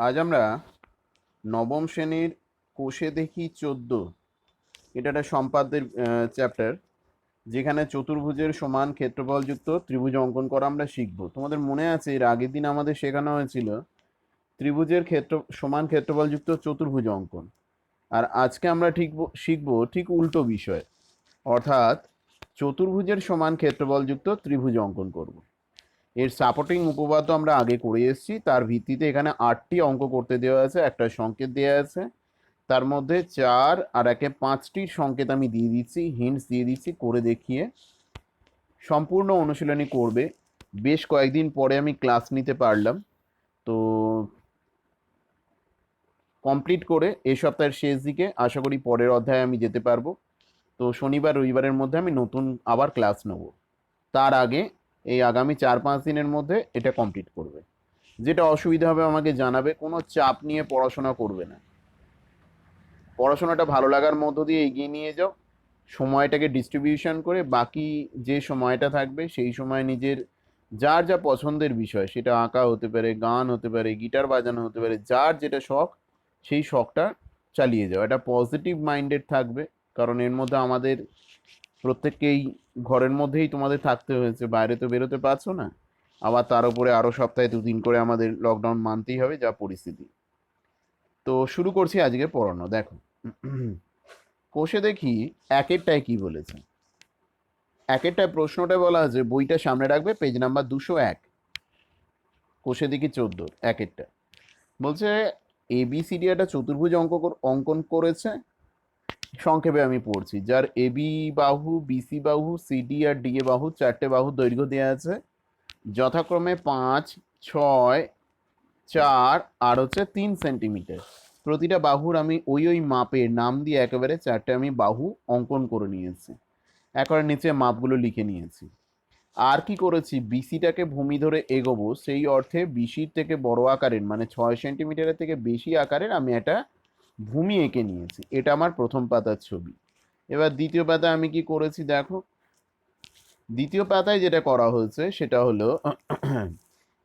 আজ আমরা নবম শ্রেণীর কোষে দেখি 14 এটা একটা সম্পাদ্যের চ্যাপ্টার, যেখানে চতুর্ভুজের সমান ক্ষেত্রফলযুক্ত ত্রিভুজ অঙ্কন করা আমরা শিখব। তোমাদের মনে আছে এর আগের দিন আমাদের শেখানো হয়েছিল ত্রিভুজের সমান ক্ষেত্রফলযুক্ত চতুর্ভুজ অঙ্কন। আর আজকে আমরা শিখব ঠিক উল্টো বিষয়, অর্থাৎ চতুর্ভুজের সমান ক্ষেত্রফলযুক্ত ত্রিভুজ অঙ্কন করব। এর সাপোর্টিং উপপাদ্য আমরা আগে করে এসেছি, তার ভিত্তিতে এখানে 8টি অঙ্ক করতে দেওয়া আছে, একটা সংকেত দেওয়া আছে, তার মধ্যে 4 আর 5টির সংকেত আমি দিয়ে দিচ্ছি, হিন্টস দিয়ে দিচ্ছি, করে দেখিয়ে সম্পূর্ণ অনুশীলনী করবে। বেশ কয়েকদিন পরে আমি ক্লাস নিতে পারলাম, তো কমপ্লিট করে এই সপ্তাহের শেষ দিকে আশা করি পরের অধ্যায়ে আমি যেতে পারবো। তো শনিবার রবিবারের মধ্যে আমি নতুন আবার ক্লাস নেব। তার আগে এই আগামী 4-5 দিনের মধ্যে এটা কমপ্লিট করবে। যেটা অসুবিধা হবে আমাকে জানাবে, কোনো চাপ নিয়ে পড়াশোনা করবে না, পড়াশোনাটা ভালো লাগার মধ্য দিয়ে এগিয়ে নিয়ে যাও। সময়টাকে ডিস্ট্রিবিউশন করে বাকি যে সময়টা থাকবে সেই সময় নিজের যার যা পছন্দের বিষয়, সেটা আঁকা হতে পারে, গান হতে পারে, গিটার বাজানো হতে পারে, যার যেটা শখ সেই শখটা চালিয়ে যাও। এটা পজিটিভ মাইন্ডেড থাকবে, কারণ এর মধ্যে আমাদের প্রত্যেককেই ঘরের মধ্যেই তোমাদের থাকতে হয়েছে, বাইরে তো বেরোতে পারছো না। আবার তার উপরে আরও সপ্তাহে 2 দিন করে আমাদের লকডাউন মানতেই হবে, যা পরিস্থিতি। তো শুরু করছি আজকে পড়ানো। দেখো, কোষে দেখি একেরটায় কি বলেছে। একেরটায় প্রশ্নটা বলা আছে, বইটা সামনে রাখবে, পেজ নাম্বার 201, কোষে দেখি 14 একেরটা। বলছে এবিসিডি একটা চতুর্ভুজ অঙ্কন করেছে। সংক্ষেপে আমি পড়ছি, যার এবি বাহু, বিসি বাহু, সিডি আর ডি এ বাহু, 4টে বাহুর দৈর্ঘ্য দেওয়া আছে যথাক্রমে 5, 6, 4 আর 3 সেন্টিমিটার। প্রতিটা বাহুর আমি ওই মাপের নাম দিয়ে একেবারে 4টে আমি বাহু অঙ্কন করে নিয়েছি, একবারে নিচে মাপগুলো লিখে নিয়েছি। আর কি করেছি, বিসিটাকে ভূমি ধরে এগোবো, সেই অর্থে বিসির থেকে বড় আকারের মানে 6 সেন্টিমিটারের থেকে বেশি আকারের আমি একটা ভূমি এঁকে নিয়েছি। এটা আমার প্রথম পাতার ছবি। এবার দ্বিতীয় পাতায় আমি কি করেছি দেখো, দ্বিতীয় পাতায় যেটা করা হয়েছে সেটা হলো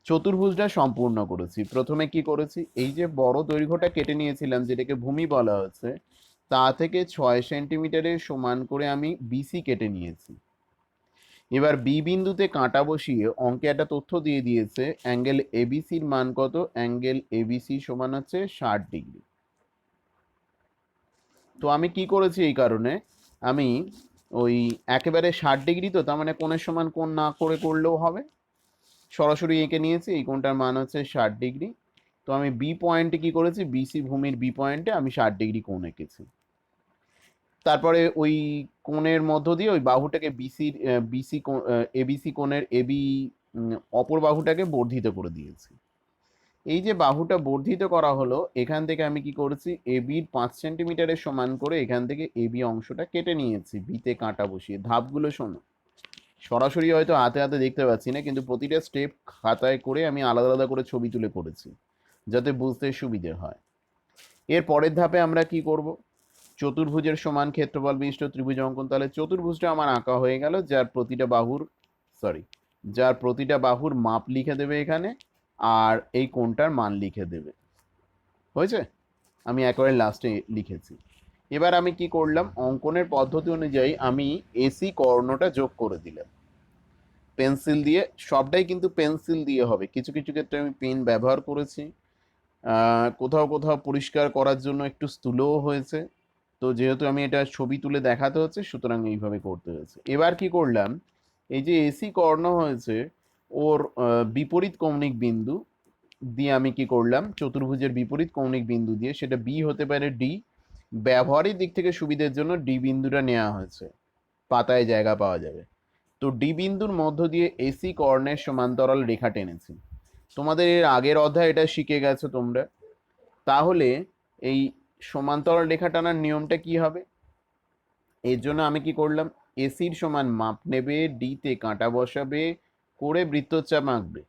চতুর্ভুজটা সম্পূর্ণ করেছি। প্রথমে কি করেছি, এই যে বড় দৈর্ঘ্যটা কেটে নিয়েছিলাম যেটাকে ভূমি বলা হচ্ছে, তা থেকে 6 সেন্টিমিটারের সমান করে আমি বিসি কেটে নিয়েছি। এবার বি বিন্দুতে কাঁটা বসিয়ে অঙ্কে একটা তথ্য দিয়ে দিয়েছে, অ্যাঙ্গেল এবিসির মান কত, অ্যাঙ্গেল এবিসি সমান হচ্ছে 60 ডিগ্রি। তো আমি কি করেছি, এই কারণে আমি ওই একেবারে 60 ডিগ্রি, তো তার মানে কোণের সমান কোণ না করে করলেও হবে, সরাসরি এঁকে নিয়েছি। এই কোণটার মান হচ্ছে 60 ডিগ্রি। তো আমি বি পয়েন্টে কি করেছি, বিসি ভূমির বি পয়েন্টে আমি 60 ডিগ্রি কোণ এঁকেছি। তারপরে ওই কোণের মধ্য দিয়ে ওই বাহুটাকে এবিসি কোণের এবি অপর বাহুটাকে বর্ধিত করে দিয়েছি। এই যে বাহুটা বর্ধিত করা হলো, এখান থেকে আমি কি করেছি, এবির 5 সেন্টিমিটারের সমান করে এখান থেকে এবি অংশটা কেটে নিয়েছি বিতে কাঁটা বসিয়ে। ধাপগুলো শোনো, সরাসরি হয়তো হাতে হাতে দেখতে পাচ্ছি না, কিন্তু প্রতিটা স্টেপ খাতায় করে আমি আলাদা আলাদা করে ছবি তুলে করেছি যাতে বুঝতে সুবিধে হয়। এর পরের ধাপে আমরা কি করব, চতুর্ভুজের সমান ক্ষেত্রফল বিশিষ্ট ত্রিভুজ অঙ্কন। তাহলে চতুর্ভুজটা আমার আঁকা হয়ে গেল, যার প্রতিটা বাহুর মাপ লিখে দেবে এখানে, আর এই কোণটার মান লিখে দেবে। হয়েছে, আমি একেবারে লাস্টে লিখেছি। এবার আমি কি করলাম, অঙ্কনের পদ্ধতি অনুযায়ী আমি এসি কর্ণটা যোগ করে দিলাম পেন্সিল দিয়ে। সবটাই কিন্তু পেন্সিল দিয়ে হবে, কিছু কিছু ক্ষেত্রে আমি পেন ব্যবহার করেছি, কোথাও কোথাও পরিষ্কার করার জন্য একটু স্থূলও হয়েছে। তো যেহেতু আমি এটা ছবি তুলে দেখাতে হচ্ছে, সুতরাং এইভাবে করতে হয়েছে। এবার কি করলাম, এই যে এসি কর্ণ হয়েছে ওর বিপরীত কৌণিক বিন্দু দিয়ে আমি কি করলাম, চতুর্ভুজের বিপরীত কৌণিক বিন্দু দিয়ে, সেটা বি হতে পারে ডি, ব্যবহারিক দিক থেকে সুবিধের জন্য ডি বিন্দুটা নেওয়া হয়েছে, পাতায় জায়গা পাওয়া যাবে। তো ডি বিন্দুর মধ্য দিয়ে এসি কর্ণের সমান্তরাল রেখা টেনেছি। তোমাদের এর আগের অধ্যায় এটা শিখে গেছো তোমরা। তাহলে এই সমান্তরাল রেখা টানার নিয়মটা কি হবে, এর জন্য আমি কি করলাম, এসির সমান মাপ নেবে, ডিতে কাঁটা বসাবে, করে বৃত্তচাপ আঁকবে।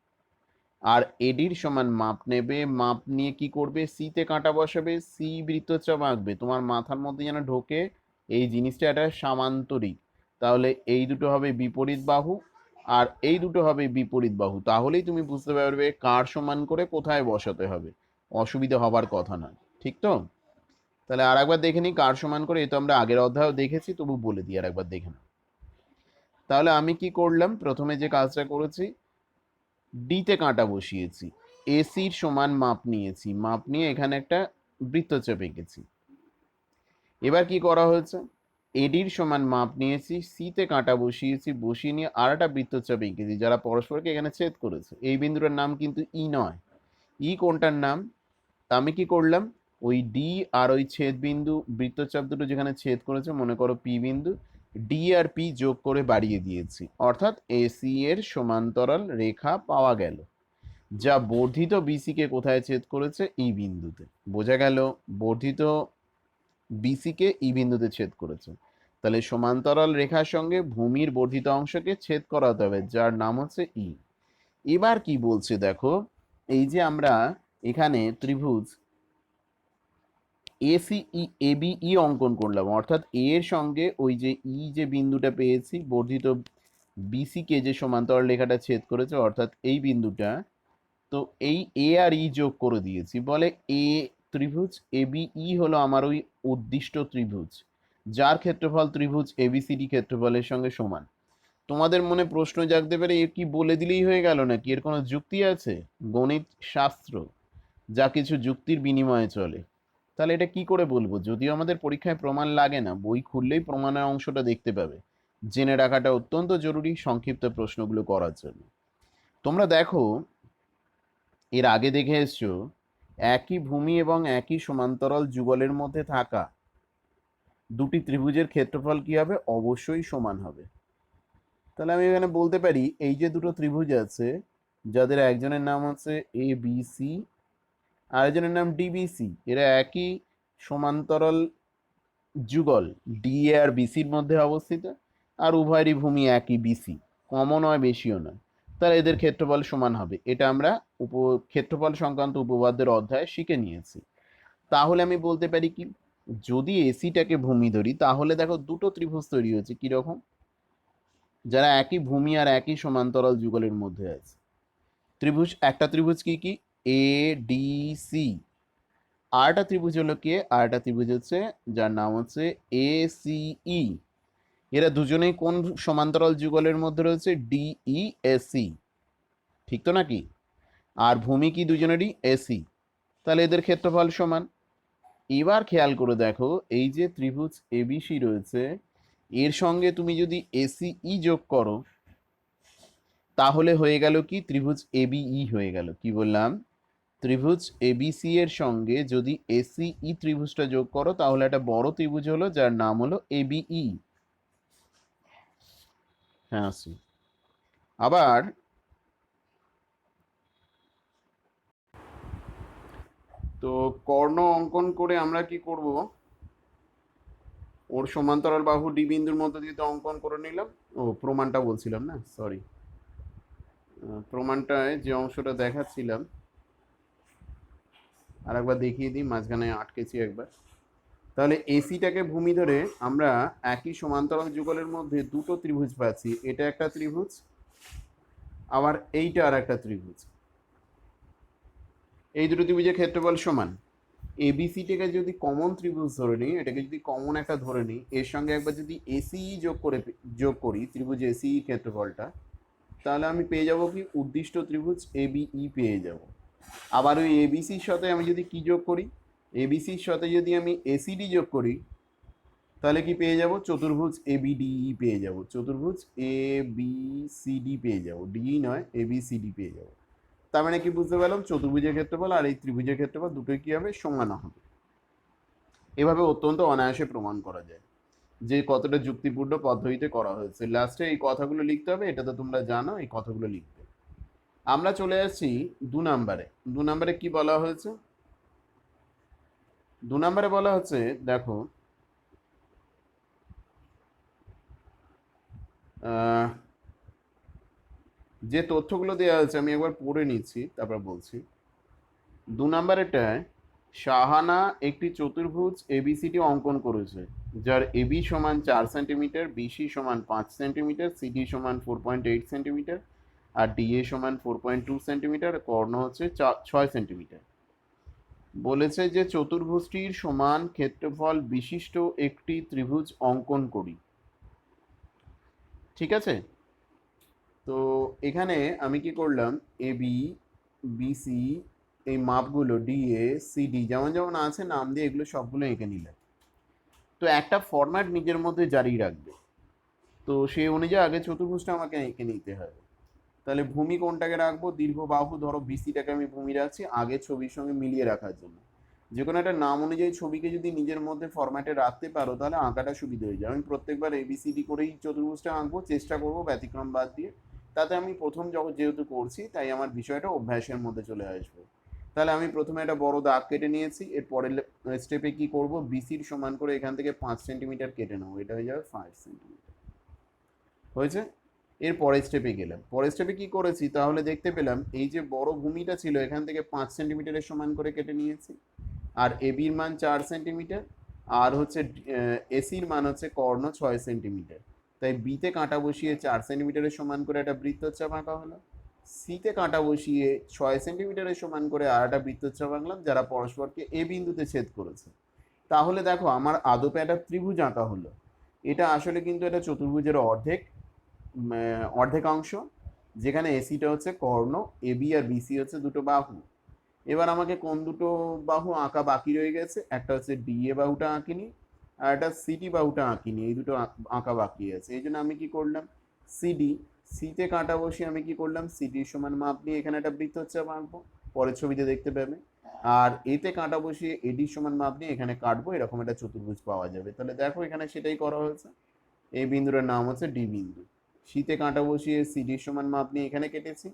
আর এডির সমান মাপ নেবে, মাপ নিয়ে কি করবে, সিতে কাঁটা বসাবে, সি বৃত্তচাপ আঁকবে। তোমার মাথার মধ্যে যেন ঢোকে এই জিনিসটা একটা সামান্তরিক। তাহলে এই দুটো হবে বিপরীত বাহু, আর এই দুটো হবে বিপরীত বাহু। তাহলেই তুমি বুঝতে পারবে কার সমান করে কোথায় বসাতে হবে। অসুবিধা হবার কথা নয়, ঠিক তো? তাহলে আর একবার দেখে নিই কার সমান করে, এ তো আমরা আগের অধ্যায়েও দেখেছি, তবু বলে দিই আর একবার দেখে নাও। তাহলে আমি কি করলাম, প্রথমে যে কাজটা করেছি, ডিতে কাঁটা বসিয়েছি, এসির সমান মাপ নিয়েছি, মাপ নিয়ে এখানে একটা বৃত্তচাপ এঁকেছি। এবার কি করা হয়েছে, এডির সমান মাপ নিয়েছি, সিতে কাঁটা বসিয়েছি, বসিয়ে নিয়ে আর একটা বৃত্তচাপ এঁকেছি যারা পরস্পরকে এখানে ছেদ করেছে। এই বিন্দুটার নাম কিন্তু ই নয়। ই কোনটার নাম? তা আমি কি করলাম, ওই ডি আর ওই ছেদ বিন্দু বৃত্তচাপ দুটো যেখানে ছেদ করেছে, মনে করো পি বিন্দু, ডি আর পি যোগ করে বাড়িয়ে দিয়েছি, অর্থাৎ এসি এর সমান্তরাল রেখা পাওয়া গেল, যা বর্ধিত বিসি কে কোথায় ছেদ করেছে, ই বিন্দুতে। বোঝা গেল? বর্ধিত বিসি কে ই বিন্দুতে ছেদ করেছে। তাহলে সমান্তরাল রেখার সঙ্গে ভূমির বর্ধিত অংশকে ছেদ করাতে হবে, যার নাম হচ্ছে ই। এবার কি বলছে দেখো, এই যে আমরা এখানে ত্রিভুজ এসিই এবিই অঙ্কন করলাম, অর্থাৎ এ এর সঙ্গে ওই যে ই যে বিন্দুটা পেয়েছি, বর্ধিত বিসি কে যে সমান্তরাল রেখাটা ছেদ করেছে, অর্থাৎ এই বিন্দুটা, তো এই এ আর ই যোগ করে দিয়েছি, বলে এ ত্রিভুজ এবিই হলো আমার ওই উদ্দিষ্ট ত্রিভুজ, যার ক্ষেত্রফল ত্রিভুজ এবিসিডি ক্ষেত্রফলের সঙ্গে সমান। তোমাদের মনে প্রশ্ন জাগতে পারে, এর কি বলে দিলেই হয়ে গেল নাকি, এর কোনো যুক্তি আছে? গণিত শাস্ত্র যা কিছু যুক্তির বিনিময়ে চলে। তাহলে এটা কি করে বলবো, যদিও আমাদের পরীক্ষায় প্রমাণ লাগে না, বই খুললেই প্রমাণের অংশটা দেখতে পাবে। জেনে রাখাটা অত্যন্ত জরুরি সংক্ষিপ্ত প্রশ্নগুলো করার জন্য। তোমরা দেখো, এর আগে দেখে এসছো, একই ভূমি এবং একই সমান্তরাল যুগলের মধ্যে থাকা দুটি ত্রিভুজের ক্ষেত্রফল কি হবে, অবশ্যই সমান হবে। তাহলে আমি এখানে বলতে পারি, এই যে দুটো ত্রিভুজ আছে, যাদের একজনের নাম হচ্ছে এ বি সি, আরেকজনের নাম ডিবিসি, এরা একই সমান্তরাল যুগল, ডি এ আর বিসির মধ্যে অবস্থিত, আর উভয়েরই ভূমি একই বিসি, কমও নয় বেশিও নয়, তাহলে এদের ক্ষেত্রফল সমান হবে। এটা আমরা ক্ষেত্রফল সংক্রান্ত উপপাদ্যের অধ্যায়ে শিখে নিয়েছি। তাহলে আমি বলতে পারি কি, যদি এসিটাকে ভূমি ধরি, তাহলে দেখো দুটো ত্রিভুজ তৈরি হয়েছে, কিরকম, যারা একই ভূমি আর একই সমান্তরাল যুগলের মধ্যে আছে। ত্রিভুজ, একটা ত্রিভুজ কি কি, এ ডি সি, আরেকটা ত্রিভুজ হলো কে, আরেকটা ত্রিভুজ হচ্ছে যার নাম হচ্ছে এ সি ই। এরা দুজনেই কোন সমান্তরাল যুগলের মধ্যে রয়েছে, ডিই এসি, ঠিক তো নাকি? আর ভূমি কি দুজনেরই এসি, তাহলে এদের ক্ষেত্রফল সমান। এবার খেয়াল করে দেখো, এই যে ত্রিভুজ এবিসি রয়েছে, এর সঙ্গে তুমি যদি এসিই যোগ করো, তাহলে হয়ে গেল কি, ত্রিভুজ এবিই হয়ে গেল। কি বললাম, ত্রিভুজ এবিসি এর সঙ্গে যদি এসিই ত্রিভুজটা যোগ করো, তাহলে একটা বড় ত্রিভুজ হলো, যার নাম হলো এবিই। হ্যাঁ আসি। আবার তো কর্ণ অঙ্কন করে আমরা কি করব, ওর সমান্তরাল বাহু ডি বিন্দুর মধ্যে দিয়ে তো অঙ্কন করে নিলাম। ও প্রমাণটা বলছিলাম না, সরি, প্রমাণটায় যে অংশটা দেখাচ্ছিলাম, আর একবার দেখিয়ে দিই, মাঝখানে আটকেছি একবার। তাহলে এসিটাকে ভূমি ধরে আমরা একই সমান্তরাল যুগলের মধ্যে দুটো ত্রিভুজ পাচ্ছি, এটা একটা ত্রিভুজ, আবার এইটা আর একটা ত্রিভুজ। এই দুটো ত্রিভুজের ক্ষেত্রফল সমান। এবিসিটাকে যদি কমন ত্রিভুজ ধরে নিই, এটাকে যদি কমন একটা ধরে নিই, এর সঙ্গে একবার যদি এসিই যোগ করি ত্রিভুজ এসিই ক্ষেত্রফলটা, তাহলে আমি পেয়ে যাব কি, উদ্দিষ্ট ত্রিভুজ এবিই পেয়ে যাব। আবার ওই এবিসির সাথে আমি যদি কি যোগ করি, এবিসির সাথে যদি আমি এসিডি যোগ করি, তাহলে কি পেয়ে যাব, চতুর্ভুজ এবিডিই পেয়ে যাব, চতুর্ভুজ এ বি সি ডি পেয়ে যাব, ডিই নয় এবিসিডি পেয়ে যাব। তার মানে কি বুঝতে পারলাম, চতুর্ভুজের ক্ষেত্রফল আর এই ত্রিভুজের ক্ষেত্রফল দুটোই কি হবে, সমান হবে। এভাবে অত্যন্ত অনায়াসে প্রমাণ করা যায় যে কতটা যুক্তিপূর্ণ পদ্ধতিতে করা হয়েছে। লাস্টে এই কথাগুলো লিখতে হবে, এটা তো তোমরা জানো, এই কথাগুলো লিখতে। আমরা চলে আসছি 2 নম্বরে। 2 নম্বরে কি বলা হয়েছে, 2 নম্বরে বলা হচ্ছে, দেখো যে তথ্যগুলো দেওয়া হয়েছে আমি একবার পড়ে নিচ্ছি, তারপর বলছি। 2 নম্বরেরটায় শাহানা একটি চতুর্ভুজ এবিসিডি অঙ্কন করেছে, যার এবি সমান 4 সেন্টিমিটার, বিসি সমান 5 সেন্টিমিটার, সিডি সমান 4.8 সেন্টিমিটার, আর ডিএ সমান 4.2 সেন্টিমিটার, কর্ণ হচ্ছে 6 সেন্টিমিটার। বলেছে যে চতুর্ভুজটির সমান ক্ষেত্রফল বিশিষ্ট একটি ত্রিভুজ অঙ্কন করি। ঠিক আছে, তো এখানে আমি কি করলাম, এ বি, বিসি, এই মাপগুলো ডিএ সিডি যেমন যেমন আছে নাম দিয়ে এগুলো সবগুলো এঁকে নিলাম। তো একটা ফরম্যাট নিজের মধ্যে জারি রাখবে, তো সেই অনুযায়ী আগে চতুর্ভুজটা আমাকে এঁকে নিতে হবে। তাহলে ভূমি কোনটাকে রাখবো, দীর্ঘ বাহু ধরো বিসিটাকে আমি ভূমি রাখছি আগের ছবির সঙ্গে মিলিয়ে রাখার জন্য। যে কোনো একটা নাম অনুযায়ী ছবিকে যদি নিজের মধ্যে ফরম্যাটে রাখতে পারো তাহলে আঁকাটা সুবিধা হয়ে যায়। আমি প্রত্যেকবার এবিসিডি করেই চতুর্ভুজটা আঁকবো, চেষ্টা করবো ব্যতিক্রম বাদ দিয়ে। তাতে আমি প্রথম যেহেতু করছি তাই আমার বিষয়টা অভ্যাসের মধ্যে চলে আসবে। তাহলে আমি প্রথমে একটা বড় দাগ কেটে নিয়েছি, এর পরের স্টেপে কি করব, বিসির সমান করে এখান থেকে 5 সেন্টিমিটার কেটে নেবো, এটা হয়ে যাবে 5 সেন্টিমিটার। হয়েছে। এর পরের স্টেপে গেলাম, পরের স্টেপে কি করেছি তাহলে দেখতে পেলাম এই যে বড় ভূমিটা ছিল এখান থেকে 5 সেন্টিমিটারের সমান করে কেটে নিয়েছি, আর এবির মান 4 সেন্টিমিটার, আর হচ্ছে এসির মান হচ্ছে কর্ণ 6 সেন্টিমিটার। তাই বিতে কাঁটা বসিয়ে 4 সেন্টিমিটারের সমান করে একটা বৃত্তচাপ আঁকা হলো, সিতে কাঁটা বসিয়ে 6 সেন্টিমিটারের সমান করে আর একটা বৃত্তচাপ আঁকলাম যারা পরস্পরকে এ বিন্দুতে ছেদ করেছে। তাহলে দেখো আমার আদপে একটা ত্রিভুজ আঁকা হলো। এটা আসলে কিন্তু এটা চতুর্ভুজের অর্ধেকাংশ, যেখানে এসিটা হচ্ছে কর্ণ, এবি আর বিসি হচ্ছে দুটো বাহু। এবার আমাকে কোন দুটো বাহু আঁকা বাকি রয়ে গেছে, একটা হচ্ছে ডিএ বাহুটা আঁকিনি, আর একটা সিডি বাহুটা আঁকিনি, এই দুটো আঁকা বাকি আছে। এই জন্য আমি কি করলাম, সিডি, সিতে কাঁটা বসিয়ে আমি কি করলাম, সিডির সমান মাপ নিয়ে এখানে একটা বৃত্তচাপ আঁকবো, পরের ছবিতে দেখতে পাবে। আর এতে কাঁটা বসিয়ে এডির সমান মাপ নিয়ে এখানে কাটবো, এরকম একটা চতুর্ভুজ পাওয়া যাবে। তাহলে দেখো এখানে সেটাই করা হয়েছে। এই বিন্দুটার নাম হচ্ছে ডি বিন্দু। সিতে কাঁটা বসিয়ে সিডির সমান মাপ নিয়ে এখানে কেটেছি,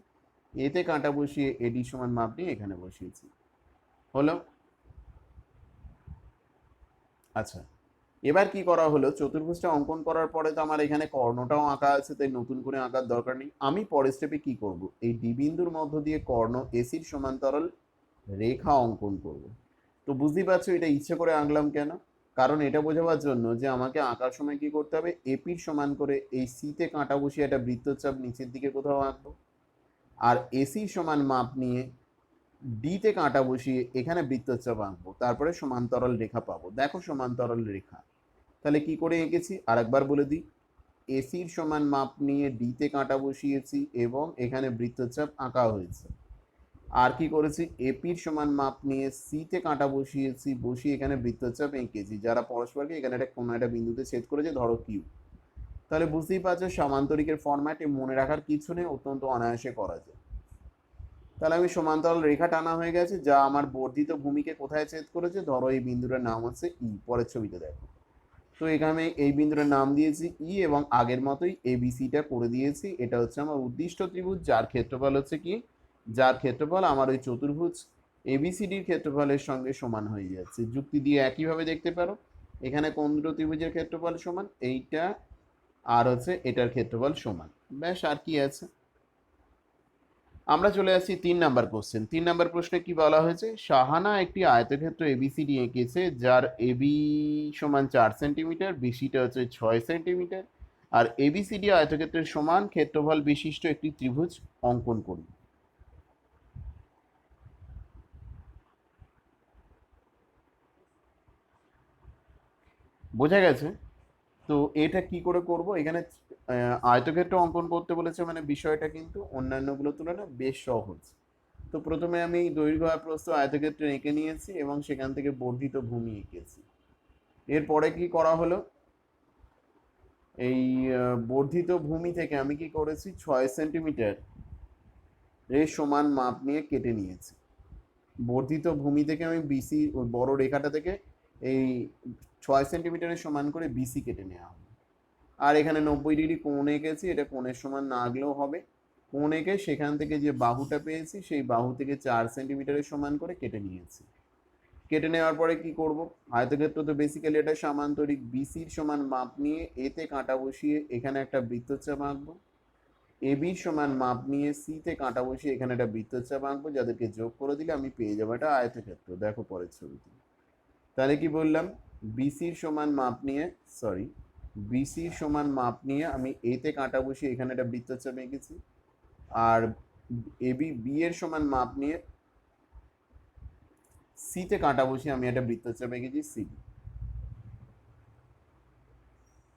এতে কাঁটা বসিয়ে এডির সমান মাপ নিয়ে এখানে বসিয়েছি। হলো। আচ্ছা, এবার কি করা হলো, চতুর্ভুজটা অঙ্কন করার পরে তো আমার এখানে কর্ণটাও আঁকা আছে, তাই নতুন করে আঁকার দরকার নেই। আমি পরের স্টেপে কি করব, এই ডি বিন্দুর মধ্য দিয়ে কর্ণ এসির সমান্তরাল রেখা অঙ্কন করব। তো বুঝতেই পারছো এটা ইচ্ছে করে আঁকলাম কেন, কারণ এটা বোঝাবার জন্য যে আমাকে আঁকার সময় কি করতে হবে, এপির সমান করে এই সিতে কাঁটা বসিয়ে একটা বৃত্তচাপ নিচের দিকে কোথাও আঁকবো, আর এসির সমান মাপ নিয়ে ডিতে কাঁটা বসিয়ে এখানে বৃত্তচাপ আঁকবো, তারপরে সমান্তরাল রেখা পাবো। দেখো সমান্তরাল রেখা তাহলে কি করে এঁকেছি আরেকবার বলে দিই, এসির সমান মাপ নিয়ে ডিতে কাঁটা বসিয়েছি এবং এখানে বৃত্তচাপ আঁকা হয়েছে। আর কি করেছি, এপির সমান মাপ নিয়ে সিতে কাঁটা বসিয়েছি, বসিয়ে এখানে বৃত্তচাপ এঁকেছি যারা পরস্পরকে এখানে একটা কোনো একটা বিন্দুতে ছেদ করেছে, ধরো কিউ। তাহলে বুঝতেই পারছো সমান্তরিকের ফরম্যাটে মনে রাখার কিছু নেই, অত্যন্ত অনায়াসে করা যায়। তাহলে আমি সমান্তরাল রেখা টানা হয়ে গেছে যা আমার বর্ধিত ভূমিকে কোথায় ছেদ করেছে, ধরো এই বিন্দুটার নাম হচ্ছে ই, পরের ছবিতে দেখো। তো এখানে এই বিন্দুটার নাম দিয়েছি ই এবং আগের মতোই এবিসিটা করে দিয়েছি। এটা হচ্ছে আমার উদ্দিষ্ট ত্রিভুজ যার ক্ষেত্রফল হচ্ছে কি, যার ক্ষেত্রফল আমার ওই চতুর্ভুজ এবিসিডির ক্ষেত্রফলের সঙ্গে সমান হয়ে যাচ্ছে। যুক্তি দিয়ে একইভাবে দেখতে পারো এখানে কোন দুটো ত্রিভুজের ক্ষেত্রফল সমান, এইটা আর হচ্ছে এটার ক্ষেত্রফল সমান। ব্যাস, আর কি আছে। আমরা চলে আসছি 3 নাম্বার কোশ্চেন। 3 নাম্বার প্রশ্নে কি বলা হয়েছে, সাহানা একটি আয়তক্ষেত্র এবিসিডি এঁকেছে যার এবি সমান 4 সেন্টিমিটার, বিসিটা হচ্ছে 6 সেন্টিমিটার, আর এবিসিডি আয়তক্ষেত্রের সমান ক্ষেত্রফল বিশিষ্ট একটি ত্রিভুজ অঙ্কন করুন। বোঝা গেছে। তো এটা কি করে করব, এখানে আয়তক্ষেত্র অঙ্কন করতে বলেছে মানে বিষয়টা কিন্তু অন্যান্যগুলোর তুলনায় বেশ সহজ। তো প্রথমে আমি দৈর্ঘ্য আর প্রস্থ আয়তক্ষেত্রে এঁকে নিয়েছি এবং সেখান থেকে বর্ধিত ভূমি এঁকেছি। এরপরে কি করা হলো, এই বর্ধিত ভূমি থেকে আমি কি করেছি, 6 সেন্টিমিটার এর সমান মাপ নিয়ে কেটে নিয়েছি। বর্ধিত ভূমি থেকে আমি বিসি ওই বড় রেখাটা থেকে এই 6 সেন্টিমিটারের সমান করে বিসি কেটে নেওয়া হবে। আর এখানে 90 ডিগ্রি কোণ এঁকেছি, এটা কোণের সমান না আগলেও হবে। কোণ এঁকে সেখান থেকে যে বাহুটা পেয়েছি সেই বাহু থেকে 4 সেন্টিমিটারের সমান করে কেটে নিয়েছি। কেটে নেওয়ার পরে কি করব, আয়তক্ষেত্র তো বেসিক্যালি এটা সামান্তরিক, বিসির সমান মাপ নিয়ে এতে কাঁটা বসিয়ে এখানে একটা বৃত্তচাপ আঁকবো, এবির সমান মাপ নিয়ে সিতে কাঁটা বসিয়ে এখানে একটা বৃত্তচাপ আঁকবো, যাদেরকে যোগ করে দিলে আমি পেয়ে যাবো একটা আয়তক্ষেত্র। দেখো পরের ছবিতে। তাহলে কি বললাম, বিসির সমান মাপ নিয়ে, সরি, বিসির সমান মাপ নিয়ে আমি এতে কাঁটা বসিয়ে এখানে একটা বৃত্তচাপ এঁকেছি, আর বি এর সমান মাপ নিয়ে সিতে কাঁটা বসিয়ে আমি একটা বৃত্তচাপ এঁকেছি সিডি,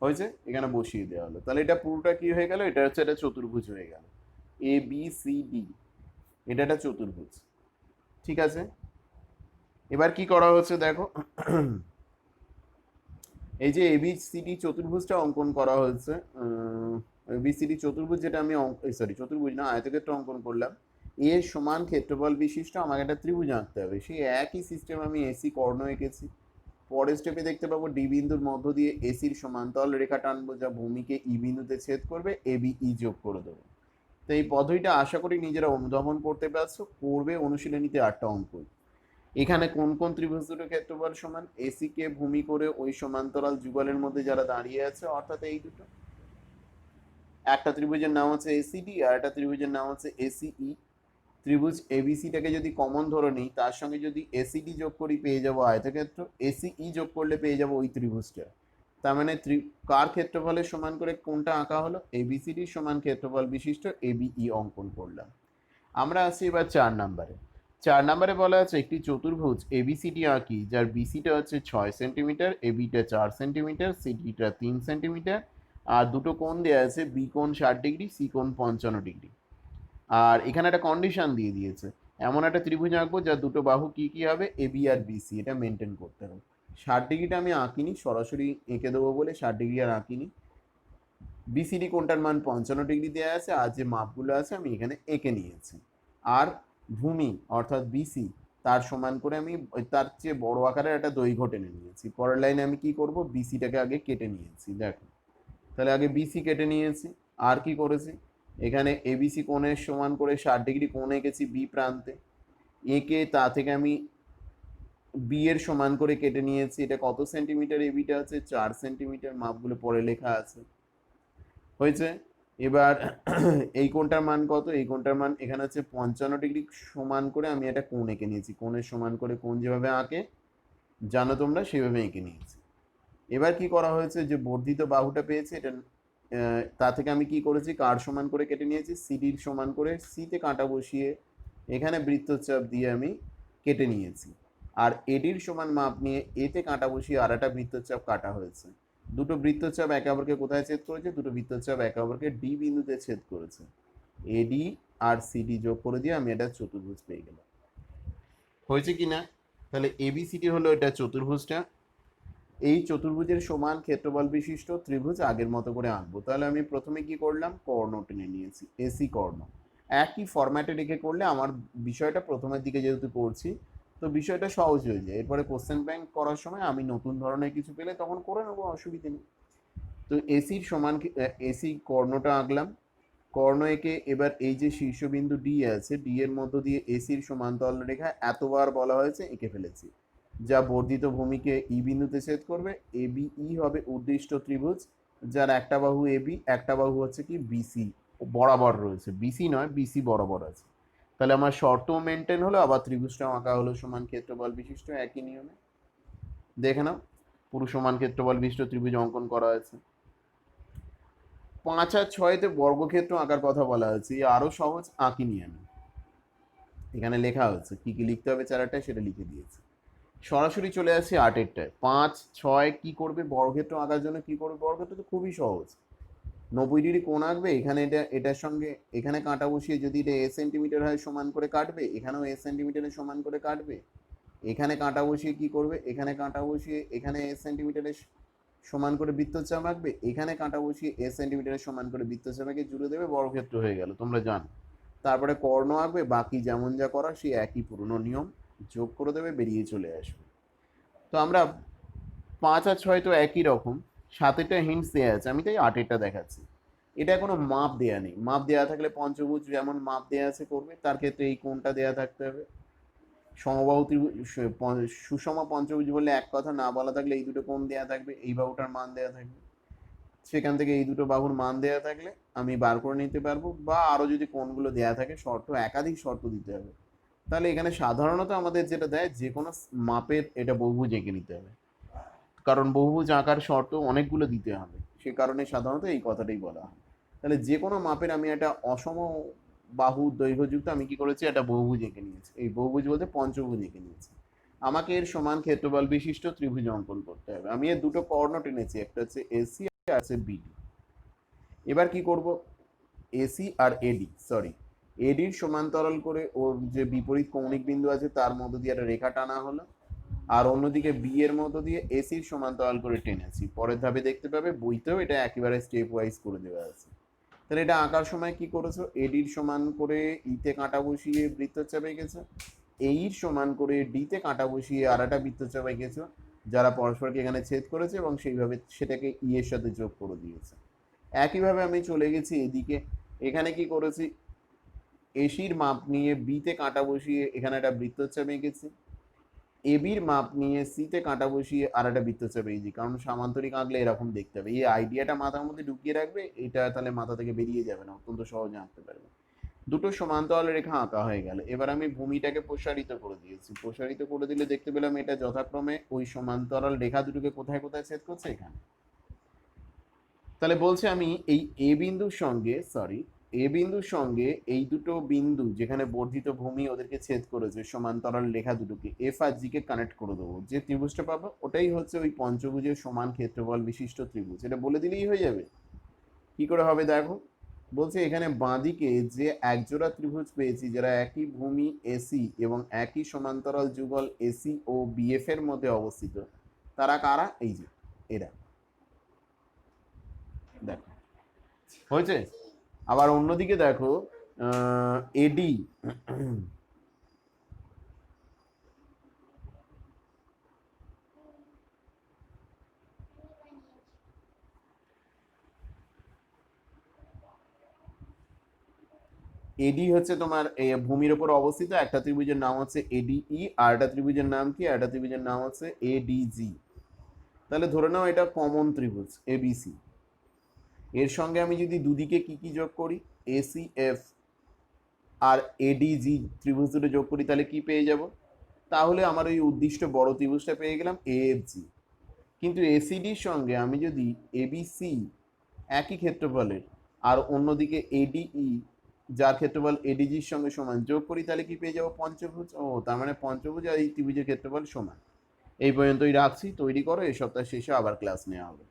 হয়েছে, এখানে বসিয়ে দেওয়া হলো। তাহলে এটা পুরোটা কি হয়ে গেল, এটা হচ্ছে একটা চতুর্ভুজ হয়ে গেল, এ বি সি ডি, এটা একটা চতুর্ভুজ। ঠিক আছে, এবার কি করা হচ্ছে দেখো, এই যে এবিসিডি চতুর্ভুজটা অঙ্কন করা হয়েছে, এবিসিডি চতুর্ভুজ যেটা আমি সরি চতুর্ভুজ না, আয়তক্ষেত্র অঙ্কন করলাম, এ সমান ক্ষেত্রফল বিশিষ্ট আমাকে একটা ত্রিভুজ আঁকতে হবে। সেই একই সিস্টেম আমি এসি কর্ণ এঁকেছি। পরের স্টেপে দেখতে পাবো ডি বিন্দুর মধ্য দিয়ে এসির সমান্তরাল রেখা টানবো, যা ভূমিকে ই বিন্দুতে ছেদ করবে, এ বি ই যোগ করে দেবো। তো এই পদ্ধতিটা আশা করি নিজেরা অনুধাবন করতে পারছো, করবে অনুশীলনীতে 8টা অঙ্ক। এখানে কোন কোন ত্রিভুজ দুটো ক্ষেত্রফল সমান, এসি কে ভূমি করে ওই সমান্তরাল যুগলের মধ্যে যারা দাঁড়িয়ে আছে, অর্থাৎ এই দুটো, একটা ত্রিভুজের নাম হচ্ছে এসিডি আর একটা ত্রিভুজের নাম হচ্ছে এসিই। ত্রিভুজ এবিসিটাকে যদি কমন ধরে নিই, তার সঙ্গে যদি এসিডি যোগ করি পেয়ে যাবো আয়তক্ষেত্র, এসিই যোগ করলে পেয়ে যাবো ওই ত্রিভুজটা। তার মানে কার ক্ষেত্রফলের সমান করে কোনটা আঁকা হলো, এবিসিডির সমান ক্ষেত্রফল বিশিষ্ট এবিই অঙ্কন করলাম। আমরা আসছি এবার 4 নম্বরে। 4 নম্বরে বলা আছে একটি চতুর্ভুজ এবিসিডি আঁকি, যার বিসিটা হচ্ছে 6 সেন্টিমিটার, এবিটা 4 সেন্টিমিটার, সিডিটা 3 সেন্টিমিটার, আর দুটো কোণ দেওয়া আছে, বি কোণ 60 ডিগ্রি, সি কোণ 55 ডিগ্রি। আর এখানে একটা কন্ডিশন দিয়ে দিয়েছে, এমন একটা ত্রিভুজ আঁকবো যার দুটো বাহু কি কি হবে, এবি আর বিসি, এটা মেনটেন করতে হবে। 60 ডিগ্রিটা আমি আঁকিনি, সরাসরি এঁকে দেবো বলে 60 ডিগ্রি আর আঁকিনি। বিসিডি কোণটার মান 55 ডিগ্রি দেওয়া আছে, আর যে মাপগুলো আছে আমি এখানে এঁকে নিয়েছি। আর ভূমি অর্থাৎ বিসি, তার সমান করে আমি তার চেয়ে বড় আকারের একটা দৈর্ঘ্য টেনে নিয়েছি। পরের লাইনে আমি কি করব, বিসিটাকে আগে কেটে নিয়েছি, দেখো। তাহলে আগে বিসি কেটে নিয়েছি, আর কি করেছি, এখানে এবিসি কোণের সমান করে 60 ডিগ্রি কোণ এঁকেছি বি প্রান্তে, একে তা থেকে আমি বি এর সমান করে কেটে নিয়েছি। এটা কত সেন্টিমিটার, এবিটা হচ্ছে 4 সেন্টিমিটার, মাপগুলো পরে লেখা আছে, হয়েছে। এবার এই কোণটার মান কত, এই কোণটার মান এখানে হচ্ছে 55 ডিগ্রি, সমান করে আমি একটা কোণ এঁকে নিয়েছি। কোণের সমান করে কোণ যেভাবে আঁকে জানো তোমরা, সেভাবে এঁকে নিয়েছি। এবার কি করা হয়েছে, যে বর্ধিত বাহুটা পেয়েছে, এটা তা থেকে আমি কি করেছি, কার সমান করে কেটে নিয়েছি, সিডির সমান করে, সিতে কাঁটা বসিয়ে এখানে বৃত্তচাপ দিয়ে আমি কেটে নিয়েছি। আর এডির সমান মাপ নিয়ে এতে কাঁটা বসিয়ে আর একটা বৃত্তচাপ কাটা হয়েছে। দুটো বৃত্তচাপ একে অপরকে কোথায় ছেদ করেছে, দুটো বৃত্তচাপ একে অপরকে ডি বিন্দুতে ছেদ করেছে। এডি আর সিডি যোগ করে দিয়ে আমি এটা চতুর্ভুজ পেয়ে গেলাম। হয়েছে কি না, তাহলে এবিসিডি হলো এটা চতুর্ভুজটা। এই চতুর্ভুজের সমান ক্ষেত্রফল বিশিষ্ট ত্রিভুজ আগের মতো করে আঁকবো। তাহলে আমি প্রথমে কি করলাম, কর্ণ টেনে নিয়েছি, এসি কর্ণ। একই ফরম্যাটে রেখে করলে আমার বিষয়টা প্রথমের দিকে যেহেতু করছি, তো বিষয়টা সহজ হয়ে যায়। এরপরে কোশ্চেন ব্যাংক করার সময় আমি নতুন ধরনের কিছু পেলে তখন করে নেবো, অসুবিধে নেই। তো এসির সমান এসি কর্ণটা আঁকলাম। কর্ণ এঁকে এবার এই যে শীর্ষবিন্দু ডি আছে, ডি এর মধ্য দিয়ে এসির সমান্তরাল রেখা এতবার বলা হয়েছে এঁকে ফেলেছি, যা বর্ধিত ভূমিকে ই বিন্দুতে ছেদ করবে। এ বি ই হবে উদ্দিষ্ট ত্রিভুজ, যার একটা বাহু এ বি, একটা বাহু হচ্ছে কি বিসি বরাবর রয়েছে, বিসি নয় বিসি বরাবর আছে। তাহলে আমার শর্ত মেনটেন হলো, আবার ত্রিভুজটা আঁকা হলো সমান ক্ষেত্রফল বিশিষ্ট একই নিয়মে। দেখে নাও, পুরো সমান ক্ষেত্রফল বিশিষ্ট ত্রিভুজ অঙ্কন করা হয়েছে। 5 আর 6-তে বর্গক্ষেত্র আঁকার কথা বলা হয়েছে, আরো সহজ আঁকিনি আমি। এখানে লেখা হয়েছে কি কি লিখতে হবে চারাটায়, সেটা লিখে দিয়েছে। সরাসরি চলে আসছি 8-এরটায়। 5, 6 কি করবে, বর্গক্ষেত্র আঁকার জন্য কি করবে, বর্গক্ষেত্র তো খুবই সহজ। 90 ডিগ্রি কোণ আঁকবে, এখানে এটার সঙ্গে এখানে কাঁটা বসিয়ে, যদি এটা এ সেন্টিমিটার হয় সমান করে কাটবে, এখানেও এ সেন্টিমিটারের সমান করে কাটবে। এখানে কাঁটা বসিয়ে কি করবে, এখানে কাঁটা বসিয়ে এখানে এ সেন্টিমিটারের সমান করে বৃত্তচাপ আঁকবে, এখানে কাঁটা বসিয়ে এ সেন্টিমিটারের সমান করে বৃত্তচাপ এঁকে জুড়ে দেবে, বর্গক্ষেত্র হয়ে গেল, তোমরা জানো। তারপরে কর্ণ আঁকবে, বাকি যেমন যা করা সেই একই পুরনো নিয়ম, যোগ করে দেবে, বেরিয়ে চলে আসবে। তো আমরা 5 আর 6 তো একই রকম, 7-এরটা হিন্টস দেওয়া আছে, আমি তাই 8-এরটা দেখাচ্ছি। এটা কোনো মাপ দেয়া নেই, মাপ দেওয়া থাকলে পঞ্চভুজ যেমন মাপ দেওয়া আছে করবে, তার ক্ষেত্রে এই কোণটা দেওয়া থাকতে হবে। সমবাহু ত্রিভুজ, সুষম পঞ্চভুজ বললে এক কথা, না বলা থাকলে এই দুটো কোণ দেওয়া থাকবে, এই বাহুটার মান দেওয়া থাকবে, সেখান থেকে এই দুটো বাহুর মান দেওয়া থাকলে আমি বার করে নিতে পারবো। বা আরো যদি কোণগুলো দেওয়া থাকে, শর্ত একাধিক শর্ত দিতে হবে। তাহলে এখানে সাধারণত আমাদের যেটা দেয়, যে কোনো মাপের এটা বহুভুজ এঁকে নিতে হবে, কারণ বহুভুজ আঁকার শর্ত অনেকগুলো দিতে হবে, সে কারণে সাধারণত এই কথাটাই বলা হয়। তাহলে যে কোনো মাপের আমি একটা অসম বাহু দৈর্ঘ্যযুক্ত আমি কি করেছি, একটা বহুভুজ এঁকে নিয়েছি, এই বহুভুজ বলতে পঞ্চভুজ এঁকে নিয়েছি। আমাকে এর সমান ক্ষেত্রফল বিশিষ্ট ত্রিভুজ অঙ্কন করতে হবে। আমি এর দুটো কর্ণ টেনেছি, একটা হচ্ছে এসি আর আছে বিডি। এবার কি করব, এসি আর এডি, সরি, এডির সমান্তরাল করে ওর যে বিপরীত কৌণিক বিন্দু আছে তার মধ্য দিয়ে একটা রেখা টানা হলো, আর অন্যদিকে বি এর মধ্য দিয়ে এসির সমান্তরাল করে টেনেছি। পরের ধাপে দেখতে পাবে বইতেও এটা একেবারে স্টেপ ওয়াইজ করে দেওয়া আছে। তাহলে এটা আঁকার সময় কি করেছো, এডির সমান করে ইতে কাঁটা বসিয়ে বৃত্তচাপ এঁকেছো, এইর সমান করে ডিতে কাঁটা বসিয়ে আর একটা বৃত্তচাপ এঁকেছো, যারা পরস্পরকে এখানে ছেদ করেছে এবং সেইভাবে সেটাকে ই এর সাথে যোগ করে দিয়েছে। একইভাবে আমি চলে গেছি এদিকে, এখানে কি করেছি, এসির মাপ নিয়ে বিতে কাঁটা বসিয়ে এখানে একটা বৃত্তচাপ এঁকেছি, এবির মাপ নিয়ে সিতে কাঁটা বসিয়ে আর একটা বৃত্তচাপ এঁকেছি, কারণ সামান্তরিক আঁকলে এরকম দেখতে হবে। এই আইডিয়াটা মাথার মধ্যে ঢুকিয়ে রাখবে, এটা তাহলে মাথা থেকে বেরিয়ে যাবে না, অত্যন্ত সহজে আঁকতে পারবে। দুটো সমান্তরাল রেখা আঁকা হয়ে গেল। এবার আমি ভূমিটাকে প্রসারিত করে দিয়েছি, প্রসারিত করে দিলে দেখতে পেলাম এটা যথাক্রমে ওই সমান্তরাল রেখা দুটোকে কোথায় কোথায় ছেদ করছে, এখানে। তাহলে বলছে আমি এই এ বিন্দুর সঙ্গে, সরি, এ বিন্দুর সঙ্গে এই দুটো বিন্দু যেখানে বর্ধিত ভূমি ওদেরকে ছেদ করেছে সমান্তরাল রেখা দুটোকে এফ আর জি কে কানেক্ট করে দেবো। যে ত্রিভুজটা পাবো ওটাই হচ্ছে ওই পঞ্চভুজের সমান ক্ষেত্রফল বিশিষ্ট ত্রিভুজ। এটা বলে দিলেই হয়ে যাবে। কি করে হবে দেখো, বলছে এখানে বাঁদিকে যে একজোড়া ত্রিভুজ পেয়েছি যারা একই ভূমি এসি এবং একই সমান্তরাল যুগল এসি ও বিএফ এর মধ্যে অবস্থিত, তারা কারা, এই যে এরা। দেখো হয়েছে। আবার অন্যদিকে দেখো, এডি, এডি হচ্ছে তোমার ভূমির উপর অবস্থিত একটা ত্রিভুজের নাম হচ্ছে এডিই, আর একটা ত্রিভুজের নাম কি, একটা ত্রিভুজের নাম হচ্ছে এডিজি। তাহলে ধরে নাও এটা কমন ত্রিভুজ এবিসি। এর সঙ্গে আমি যদি দুদিকে কি কি যোগ করি, এসিএফ আর এডিজি ত্রিভুজ দুটো যোগ করি, তাহলে কি পেয়ে যাব, তাহলে আমার ওই উদ্দিষ্ট বড় ত্রিভুজটা পেয়ে গেলাম এএফজি। কিন্তু এসিডির সঙ্গে আমি যদি এবিসি একই ক্ষেত্রফলের আর অন্যদিকে এডিই যার ক্ষেত্রফল এডিজির সঙ্গে সমান যোগ করি, তাহলে কি পেয়ে যাবো, পঞ্চভুজ। ও তার মানে পঞ্চভুজ আর এই ত্রিভুজের ক্ষেত্রফল সমান। এই পর্যন্তই রাখছি, তৈরি করো, এই সপ্তাহ শেষে আবার ক্লাস নেওয়া হবে।